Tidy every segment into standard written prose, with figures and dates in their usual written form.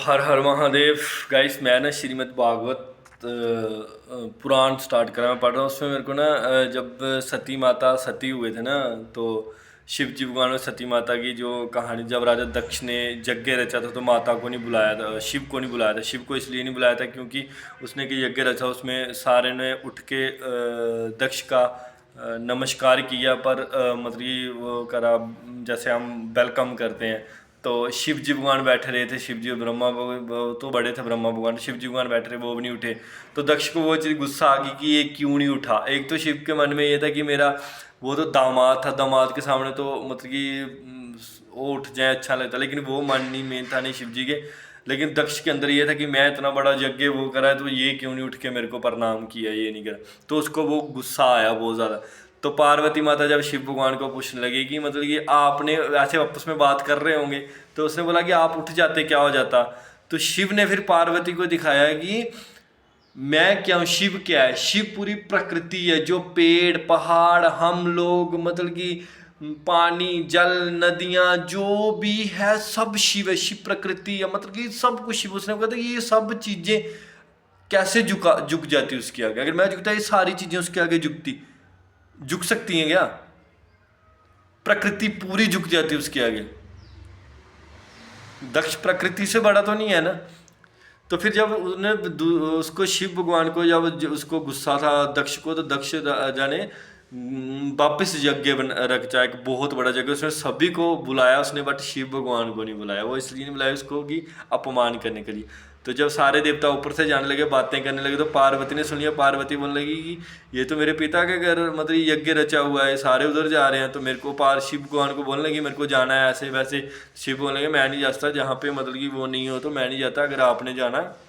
हर हर Mahadev. Guys मैं ना श्रीमद् भागवत पुराण start करा, मैं पढ़ रहा हूँ। उसमें मेरे को ना जब सती माता सती हुए थे ना, तो शिव जी भगवान और सती माता की जो कहानी, जब राजा दक्ष ने यज्ञ रचा था तो माता को नहीं बुलाया था, शिव को नहीं बुलाया था। शिव को इसलिए नहीं बुलाया था क्योंकि उसने कि यज्ञ रचा, उसमें सारे ने उठ के दक्ष का नमस्कार किया, पर मतलब कि वो करा जैसे हम वेलकम करते हैं। तो शिव जी भगवान बैठे रहे थे, शिव जी और ब्रह्मा वो तो बड़े थे, ब्रह्मा भगवान, शिव जी भगवान बैठे रहे, वो भी नहीं उठे। तो दक्ष को वो चीज़ गुस्सा आ गई कि ये क्यों नहीं उठा। एक तो शिव के मन में ये था कि मेरा वो तो दामाद था, दामाद के सामने तो मतलब कि वो उठ जाए अच्छा लगता, लेकिन वो मन नहीं, मेन था नहीं शिव जी के। लेकिन दक्ष के अंदर ये था कि मैं इतना बड़ा यज्ञ वो करा है तो ये क्यों नहीं उठ के मेरे को प्रणाम किया, ये नहीं करा। तो उसको वो गुस्सा आया बहुत ज़्यादा। तो पार्वती माता जब शिव भगवान को पूछने लगी कि मतलब कि आपने ऐसे आपस में बात कर रहे होंगे, तो उसने बोला कि आप उठ जाते क्या हो जाता। तो शिव ने फिर पार्वती को दिखाया कि मैं क्या हूँ, शिव क्या है। शिव पूरी प्रकृति है, जो पेड़ पहाड़ हम लोग मतलब कि पानी जल नदियाँ जो भी है सब शिव है। शिव प्रकृति है, मतलब कि सब कुछ शिव। उसने कहा था ये सब चीज़ें कैसे झुक जाती उसके आगे। अगर मैं झुकता ये सारी चीज़ें उसके आगे झुक सकती हैं क्या? प्रकृति पूरी झुक जाती है उसके आगे। दक्ष प्रकृति से बड़ा तो नहीं है ना। तो फिर जब उसने उसको शिव भगवान को जब उसको गुस्सा था दक्ष को, तो दक्ष राजा ने वापस यज्ञ रचा, एक बहुत बड़ा यज्ञ। उसने सभी को बुलाया उसने, बट शिव भगवान को नहीं बुलाया। वो इसलिए नहीं बुलाया उसको कि अपमान करने के लिए। तो जब सारे देवता ऊपर से जाने लगे, बातें करने लगे, तो पार्वती ने सुन लिया। पार्वती बोलने लगी कि ये तो मेरे पिता के घर मतलब यज्ञ रचा हुआ है, सारे उधर जा रहे हैं, तो मेरे को शिव भगवान को बोलने लगी मेरे को जाना है ऐसे वैसे। शिव बोलने लगे मैं नहीं जाता, जहाँ पे मतलब कि वो नहीं हो तो मैं नहीं जाता, अगर आपने जाना है।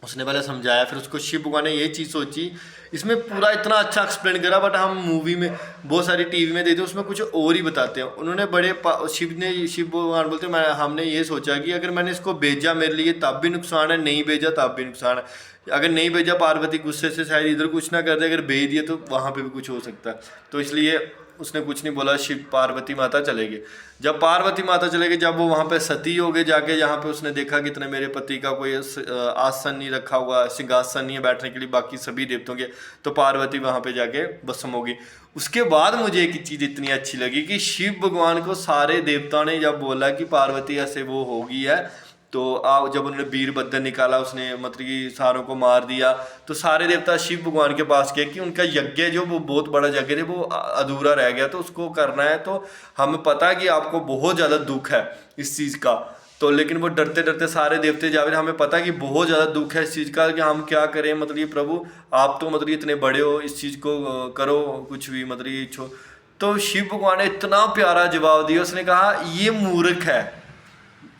उसने पहले समझाया, फिर उसको शिव भगवान ने ये चीज़ सोची। इसमें पूरा इतना अच्छा एक्सप्लेन करा, बट हम मूवी में बहुत सारी टीवी में देते हैं, उसमें कुछ और ही बताते हैं। उन्होंने शिव भगवान बोलते मैं हमने ये सोचा कि अगर मैंने इसको भेजा मेरे लिए तब भी नुकसान है, नहीं भेजा तब भी नुकसान है। अगर नहीं भेजा पार्वती गुस्से से शायद इधर कुछ ना कर दे, अगर भेज दिया तो वहाँ पे भी कुछ हो सकता है। तो इसलिए उसने कुछ नहीं बोला, शिव पार्वती माता चले गए। जब पार्वती माता चले गए, जब वो वहाँ पे सती हो गए जाके, जहाँ पे उसने देखा कि इतने मेरे पति का कोई आसन नहीं रखा हुआ, सिंहासन नहीं है बैठने के लिए बाकी सभी देवताओं के, तो पार्वती वहाँ पे जाके भस्म हो गई। उसके बाद मुझे एक चीज़ इतनी अच्छी लगी कि शिव भगवान को सारे देवताओं ने जब बोला कि पार्वती ऐसे वो होगी है, तो जब उन्होंने वीरभद्र निकाला, उसने मतलब कि सारों को मार दिया, तो सारे देवता शिव भगवान के पास गए कि उनका यज्ञ जो वो बहुत बड़ा यज्ञ है वो अधूरा रह गया, तो उसको करना है। तो हमें पता है कि आपको बहुत ज़्यादा दुख है इस चीज़ का, तो लेकिन वो डरते डरते सारे देवते जा रहे, हमें पता है कि बहुत ज़्यादा दुख है इस चीज़ का कि हम क्या करें, मतलब ये प्रभु आप तो मतलब इतने बड़े हो, इस चीज़ को करो कुछ भी, मतलब ये छो। तो शिव भगवान ने इतना प्यारा जवाब दिया, उसने कहा ये मूर्ख है,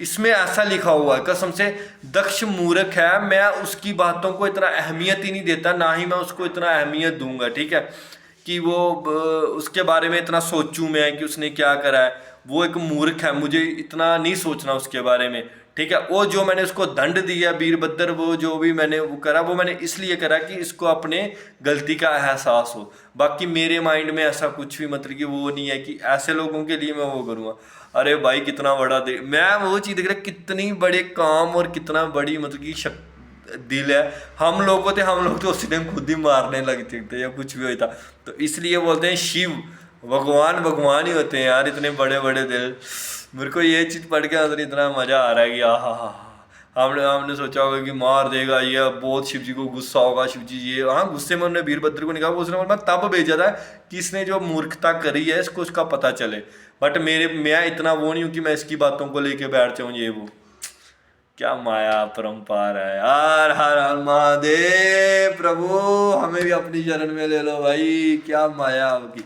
इसमें ऐसा लिखा हुआ है कसम से, दक्ष मूर्ख है, मैं उसकी बातों को इतना अहमियत ही नहीं देता, ना ही मैं उसको इतना अहमियत दूंगा, ठीक है, कि वो उसके बारे में इतना सोचूं मैं कि उसने क्या करा है। वो एक मूर्ख है, मुझे इतना नहीं सोचना उसके बारे में, ठीक है। वो जो मैंने उसको दंड दिया वीरभद्र, वो जो भी मैंने वो करा, वो मैंने इसलिए करा कि इसको अपने गलती का एहसास हो। बाकी मेरे माइंड में ऐसा कुछ भी मतलब कि वो नहीं है कि ऐसे लोगों के लिए मैं वो करूँगा। अरे भाई कितना बड़ा मैं वो चीज़ देख रहा, कितनी बड़े काम और कितना बड़ी मतलब कि दिल है। हम लोग तो उसी दिन खुद ही मारने लग सकते या कुछ भी होता। तो इसलिए बोलते हैं शिव भगवान भगवान ही होते हैं यार, इतने बड़े बड़े दिल। मेरे को ये चीज़ पढ़ के अंदर इतना मज़ा आ रहा है कि हमने हमने सोचा होगा कि मार देगा ये, बहुत शिव जी को गुस्सा होगा, शिव जी ये, हाँ गुस्से में उन्होंने वीरभद्र को निकाला। उसने बोला मैं तब भेजा था कि इसने जो मूर्खता करी है इसको उसका पता चले, बट मैं इतना वो नहीं हूँ कि मैं इसकी बातों को लेके बैठ जाऊँ ये वो। क्या माया परंपार है यार। हर हर महादेव प्रभु, हमें भी अपनी शरण में ले लो भाई, क्या माया आपकी।